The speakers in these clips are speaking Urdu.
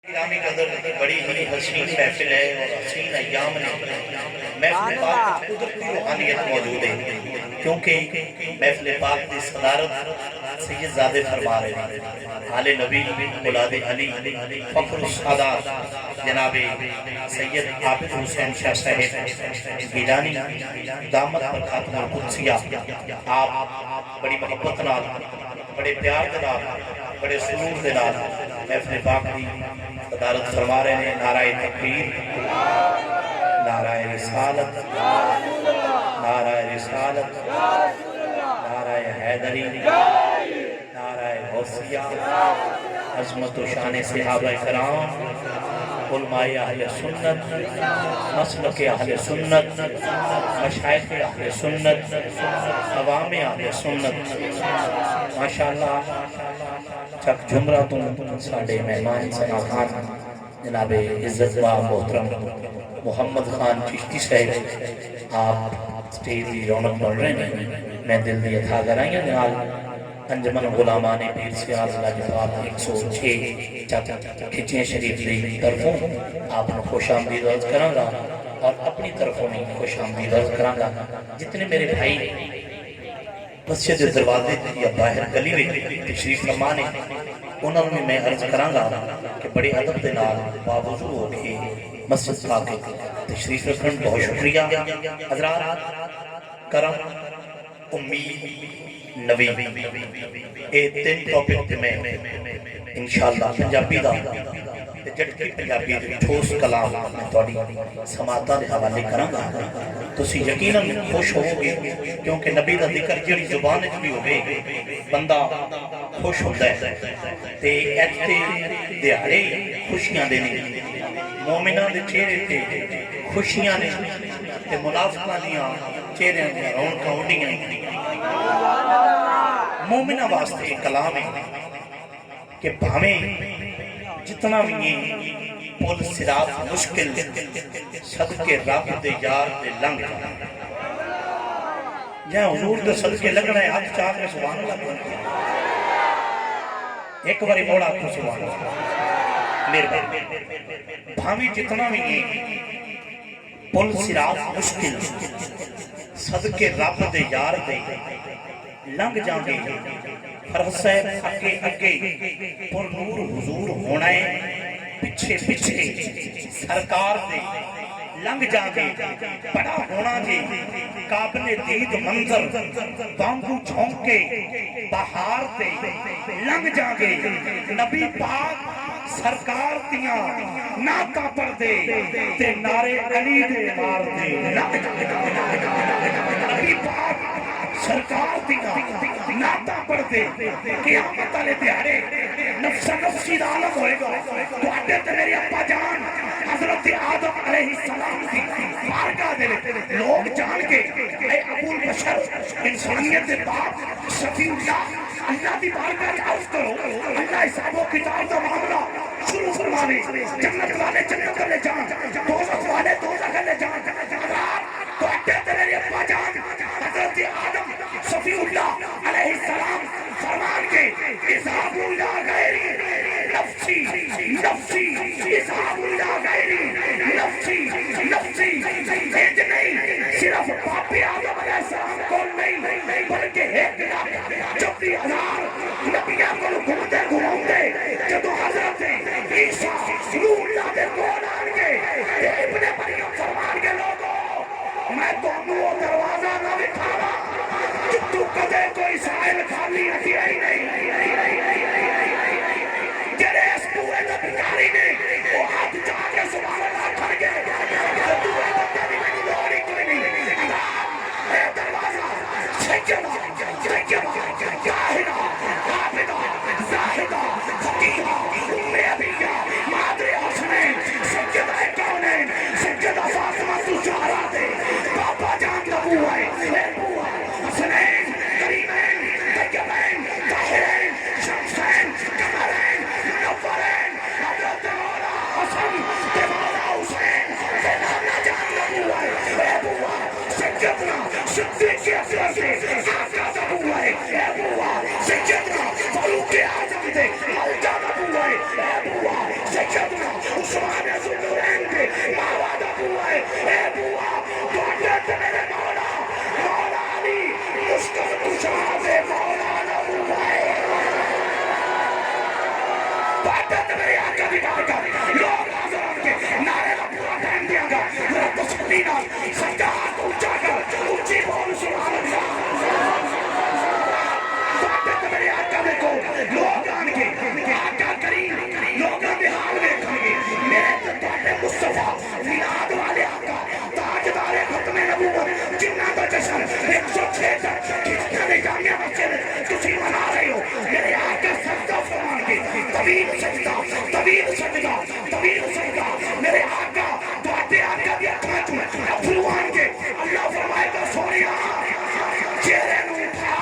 گرامی قدر بڑی ہی حسین محفل ہے اور حسین ایام نے محفل پاک کی قدرتی روحانیت موجود ہے، کیونکہ محفل پاک کی صدارت سید زادے فرما رہے ہیں، آل نبی اولاد علی فخر السادات جناب سید عابد حسین شاہ صاحب گیلانی دامت برکاتہ القدسیہ، آپ بڑی محبت نال بڑے پیار دے نال بڑے سرور دے نال محفل پاک کی صدارت فرما رہے ہیں۔ نعرہ تکبیر، نعرہ رسالت، نعرہ رسالت، نعرہ حیدری، نعرہ غوثیہ، عظمت و شان صحابہ کرام، علماء اہل سنت، مسلک اہل سنت، مشائخ اہل سنت، عوام اہل سنت، ماشاءاللہ چک جمرہ تم ساڑھے مہمان سنا خان جناب عزت و محترم محمد خان چشتی صاحب آپ سٹیج کی رونق بڑھ رہے ہیں، میں دل دی اتھا کرائیں جنال انجمن غلامان پیر سیاض لاجواب 106 کھچیں شریف دی طرفوں آپ نے خوش آمدید عرض کروں گا اور اپنی طرفوں میں خوش آمدید عرض کروں گا۔ جتنے میرے بھائی مسجد دروازے یا باہر گلی میں تشریف فرمانے انہوں نے میں عرض کروں گا کہ بڑے ادب دے نال باوضو ہو کے مسجد پاک تشریف رکھن بہت شکریہ۔ حضرات کرم امید نبی اے تین ٹاپک تے میں انشاءاللہ پنجابی دا جڑکی پنجابی دے ٹھوس کلام میں تھوڑی سماعتاں دے حوالے کراں گا، تسی یقیناً خوش ہوو گے، کیونکہ نبی دا ذکر جڑی زبان وچ بھی ہوے بندہ خوش ہوندا ہے۔ تے ایتھے دیہاڑے خوشیاں دے نے، مومناں دے چہرے تے خوشیاں نے تے منافقاں دیاں چہریاں تے رونقاں اڈیاں۔ مومنہ واسطے کلام ہے کہ بھاویں جتنا بھی یہ پل صراط مشکل صدقے رب دے یار دے لنگ جانا، جہاں حضور دے صدقے لگنا ہے ہاتھ چاہ کے سبحان اللہ کرنا، ایک باری موڑا کو سبحان اللہ میرے بھاویں جتنا بھی یہ پل صراط مشکل صدقے رب دے یار دے لنگ جانے فرح صاحب اگے اگے پر نور حضور ہونا ہے، پچھے پچھے سرکار دے لنگ جانے بڑا ہونا جے قابل دید منظر بانگو چھونکے بہار دے لنگ جانے نبی پاک سرکار دیاں ناکا پر دے تے نعرے علی دے مار دے نبی پاک سرکار دیاں ناتا پڑھ دے قیامت والے دیہاڑے نفس نفسی دا عالم ہوئے گا، تو آتے تے میری ابا جان حضرت آدم علیہ السلام کی بارگاہ دے لوگ جان کے اے ابو البشر انسانیت دے باپ شفیع اللہ دی بارگاہ میں عرض کرو، اللہ حساب و کتاب دا معاملہ شروع فرمانے، جنت والے جنت والے جان، دوزخ والے دوزخ والے جان، تو آتے تے میری ابا جان حضرت آدم شفیع اللہ علیہ السلام فرمان کے اذهاب الى غیری نفسی نفسی اذهاب الى غیری نفسی نفسی ایج نہیں صرف باپ آدم علیہ السلام کو نہیں بلکہ ایک لاکھ 34,000 نبیاں کو گھومتے گھومتے جدو حضرت عیسیٰ روح اللہ دے کون آن گے ابن مریم فرمان کے لوگوں میں تمہیں وہ دروازہ نہ دکھاوا تو کدے کوئی سائل خالی رکھی ہی نہیں، جڑے اس پورے نبیاری نے وہ ہاتھ جا کے سبحان اللہ کھڑ گئے، تو اے بندے بھی میری لوڑی کوئی نہیں، اے دروازہ سجدہ سجدہ جاہدہ حافظہ زاہدہ فقیہہ ام ابیہ مادر حسنین سجدہ کونین سجدہ فاطمہ الزہرا دے بابا جان کا بوا ہے، اے بوا حسنین کریمین طیبین سنا عثمان ذوالنورین کے ماوا دا بوا ہے اے بوا دوڑے تے میرے مولا مولا علی مشکل کشا دے مولا نا بوا ہے دوڑے تے میرے آقا دی بات کر لوگ حاضر ہوں کے نعرے کا پورا ٹائم دیا گا ذرا تسلی نال سجاد اونچا کر اونچی بول سبحان اللہ میرے آقا دیکھو لوگ آن کے آقا کریم لوگوں کے حال دیکھیں گے میرے تطابع مصطفیٰ میلاد والے آقا تاجدار ختم نبوت جنہ کا جشن 166 کتنا نے جامعہ مسجد تسی منا رہے ہو میرے آقا سجدہ فرمان کے طویل سجدہ طویل سجدہ طویل سجدہ میرے آقا دعاتے آقا بھی اکھاں میں افروان کے اللہ فرمائے گا سونیا چہرے نو اٹھا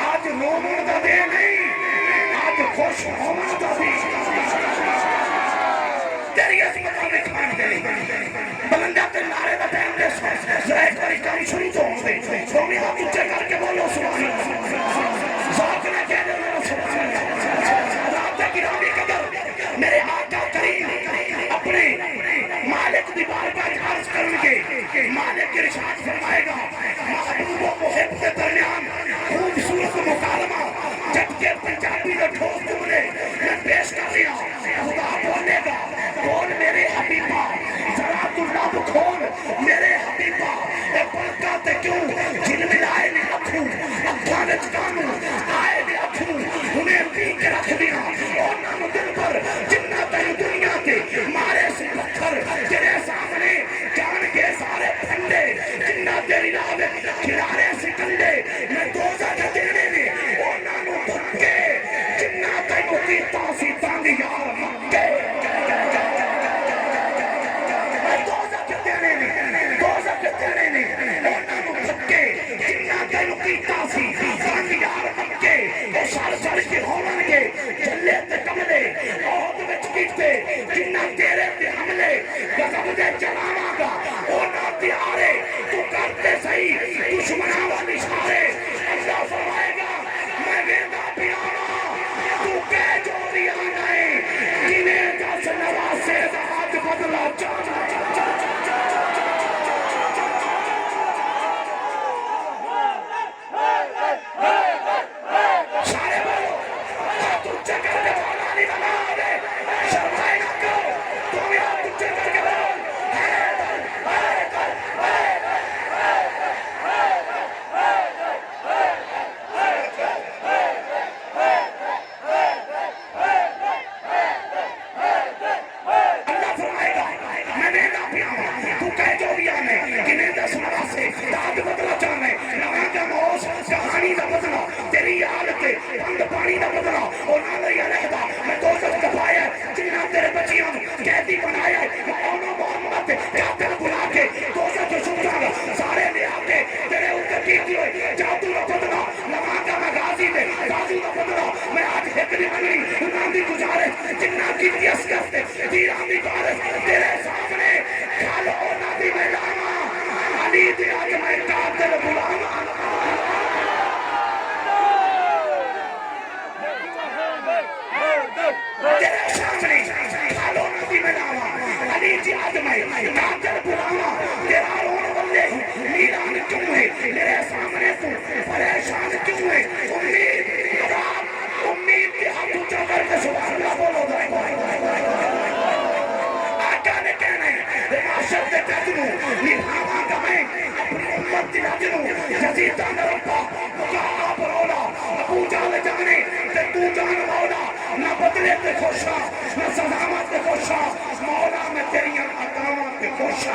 آج رومن دا دے نہیں آج خوش ہومن دا دی تیری عظمت میں کھان دے بلندہ تے نعرے دا ٹائم دے ذرا ایک باری کام شروع تو ہوں دے قومی ہاتھ اچھے کر کے بولو سبحان اللہ ذوق نہ کہہ دے میرا سبحان اللہ رابطہ کی رامی قدر میرے آقا کریم اپنے مالک دی بارگاہ عرض کرنگے مالک کی رشاد فرمائے گا محبوب و محب کے درمیان خوبصورت مکالمہ جبکہ پنجابی نے ٹھوس جملے میں پیش کر دیا خدا بولے گا بول میرے حبیبہ ذرا تو لب کھول میرے حبیبہ اے پلکا تے کیوں جن ملائے نے اکھوں اکھانے چکانوں آئے نے اکھوں انہیں پی کے رکھ دیا اور نام دل پر جنہ تین دنیا کے مارے سے پتھر تیرے سامنے جان کے سارے پھنڈے جنہ تیری راہ کنارے سے کنڈے میں دوزہ کے دینے میں اور نانو دھکے جنہ تین کی تاسی تانگی یار مکے میں دوزہ کے دینے میں دوزہ کے دینے میں اور نانو دھکے جنہ تین کی تاسی تانگی یار مکے اور سار سار کے ہونن کے جلے تے کملے اور وچ کیتے جنہ تیرے تے حملے غضب دے چلاواں گا او نہ پیارے تو کرتے صحیح دشمناں والی اشارے اللہ فرمائے گا میں ویندا پیانا تو کہہ جو دیا نہیں جنہیں دس نواسے ذات بدلا سارے بولو ہاتھ اونچے کر کے مولا علی بنا دے شرمائے نہ کرو تم ہاتھ اونچے کر کے بول اللہ فرمائے گا میں نے نہ پیاما تو کہہ جو بھی آنے کنہیں دس مرا سے داد بدلا چاہنے نوان کا موس کہانی دا بدلا تیری حالت بند پانی دا بدلا اور نہ لئی علیحدہ میں دوزت کفایا جنہ تیرے بچیاں قیدی بنایا اونو محمد قاتل بلا کے دوزت جو چھوٹا گا سارے لے آتے تیرے اوپر کیتی ہوئے جادو دا بدلا نوان کا میں غازی دے غازی دا بدلا میں آج حکری منگری انہاں دی گزارے جنہ کی دیس کرتے دیران دی بارش تیرے سامنے کھالو نادی میں لاما علی دی آج میں قاتل بلاما تیرے سامنے کھالو نادی میں لاما علی دی آج میں قاتل بلاما تیرا رون بلے میران کیوں ہے میرے سامنے تو پریشان کیوں ہے امید عذاب امید کے ہاتھ اونچا کر کے سبحان اللہ بولو آقا نے کہنا ہے معاشر دے تجنو نبھاوا کا میں اپنی امت دی لجنو یزیدہ نے ربا مقاہ پر اولا ابو جال جانے تے تو جان مولا نہ بدلے تے خوشا نہ سزامت تے خوشا مولا میں تیری اقامت تے خوشا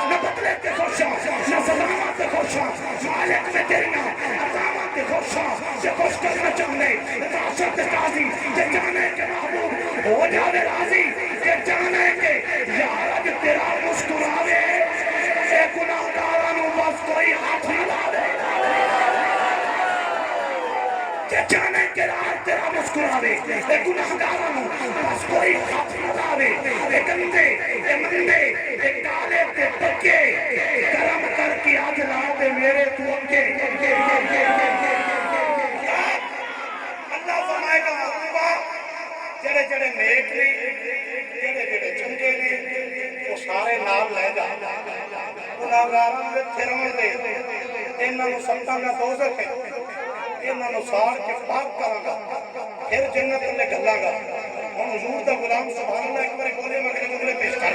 نہ بدلے تے خوشا نہ سزامت تے خوشا مالک میں تیری اقامت تے خوشا سے خوش کرنا چاہنے معاشر تے قاضی تے جانے کے محبوب ہو جاوے راضی کہ جانے کے یار اج تیرا مسکراوے اے گناہگاراں نوں بس کوئی ہاتھ نہ لاوے کہ جانے کے راز تیرا مسکراوے اے گناہگاراں نوں بس کوئی ہاتھ نہ لاوے اے گندے اے مندے اے کالے تے پکے کرم کر کے اج لا دے میرے تو کے اللہ فرمائے گا جڑے ਜਿਹੜੇ ਨੇਕ ਨੇ ਜਿਹੜੇ ਜਿਹੜੇ ਚੰਗੇ ਨੇ ਉਹ ਸਾਰੇ ਨਾਲ ਲੈ ਜਾ ਗੁਨਾਹਗਾਰਾਂ ਦੇ ਫਿਰਨ ਦੇ ਇਹਨਾਂ ਨੂੰ ਸੱਤਾਂ ਦਾ ਦੋਜ਼ਖ ਹੈ ਇਹਨਾਂ ਨੂੰ ਸਾੜ ਕੇ ਪਾਕ ਕਰਾਂਗਾ ਫਿਰ ਜੰਨਤ ਲੈ ਗੱਲਾਂਗਾ ਹੁਣ ਹਜ਼ੂਰ ਦਾ ਗੁਲਾਮ ਸੁਭਾਨ ਅੱਲਾਹ ਇੱਕ ਵਾਰੀ ਬੋਲੇ ਮਗਰ ਜੁਮਲੇ ਪੇਸ਼ ਕਰ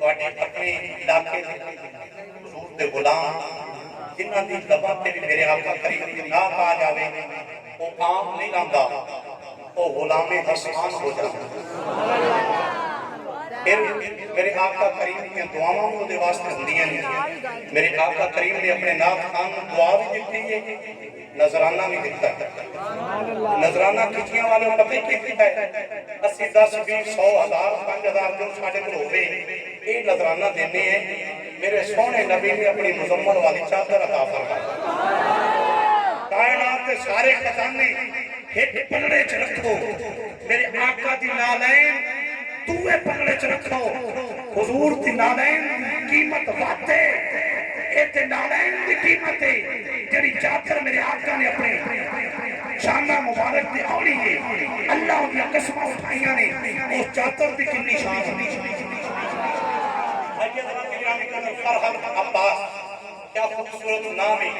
ਤੁਹਾਡੇ ਆਪਣੇ ਇਲਾਕੇ ਦੇ ਹਜ਼ੂਰ ਦੇ ਗੁਲਾਮ ਜਿਨ੍ਹਾਂ ਦੀ ਜ਼ਬਾਂ ਤੇ ਵੀ ਮੇਰੇ ਆਕਾ ਕਰੀਮ ਦੀ ਨਾਮ ਆ ਜਾਵੇ ਉਹ ਆਮ ਨਹੀਂ ਲਾਂਦਾ ਉਹ ਗੁਲਾਮੇ ਹਸਮਾਨ ਹੋ ਜਾਂਦਾ ਫਿਰ ਮੇਰੇ ਆਕਾ ਕਰੀਮ ਦੀਆਂ ਦੁਆਵਾਂ ਉਹਦੇ ਵਾਸਤੇ ਹੁੰਦੀਆਂ ਨੇ ਮੇਰੇ ਆਕਾ ਕਰੀਮ ਨੇ ਆਪਣੇ ਨਾਮ ਖਾਨ ਨੂੰ ਦੁਆ ਵੀ ਦਿੱਤੀ ਹੈ نظرانہ بھی دیتا ہے نظرانہ کھچیاں والے پتہ ہی کیتا ہے 80 10 20 100 1000 5000 جو ساڈے کول ہوے یہ نظرانہ دینے ہیں میرے سونے نبی نے اپنی مزمل والی چادر عطا فرمائی کائنات کے سارے خزانے ایک پلڑے چ رکھو میرے آقا دی نالین دوے پلڑے چ رکھو حضور دی نالین قیمت واتے اے تے نالین دی قیمت ہے جڑی چادر میرے آقا نے اپنے شانہ مبارک دی اولی ہے اللہ دی قسمہ اٹھائیاں نے اس چادر دی کنی شان فرحت عباس کیا خوبصورت نام ہے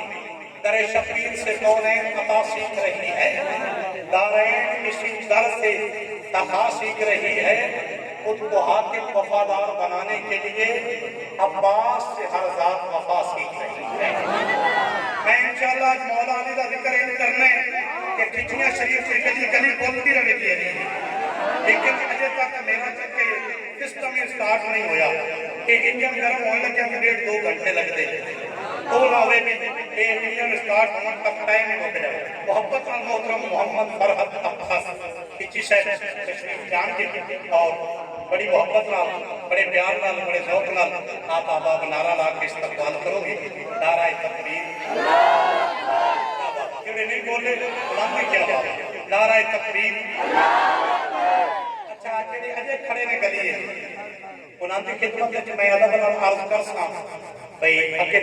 در شبیر سے کونین عطا سیکھ رہی ہے دارین اسی در سے تقا سیکھ رہی ہے خود کو حاکم وفادار بنانے کے لیے عباس سے ہر ذات وفا سیکھ رہی ہے میں انشاءاللہ مولا علی کا ذکر ان کرنے کہ کچھیاں شریف سے گلی گلی بولتی رہے گی لیکن اجے تک میرا چکے سسٹم یہ سٹارٹ نہیں ہویا کہ انجن گرم ہونے لگے ہم 1.5 2 گھنٹے لگتے تو راوے میں انجن سٹارٹ ہونا تک ٹائم ہو گیا محبت اور محترم محمد فرحت عباس پیچھے شہر تشریف جان کے اور بڑی محبت نال بڑے پیار نال بڑے ذوق نال آپ آباب نعرہ لا کے استقبال کرو گے نعرہ تکبیر کیونکہ نہیں بولے غلام نے کیا بات نعرہ تکبیر اچھا جڑے اجے کھڑے نے گلی ہے انہاں دی خدمت وچ میں ادب نال عرض کر سکاں بھئی اگے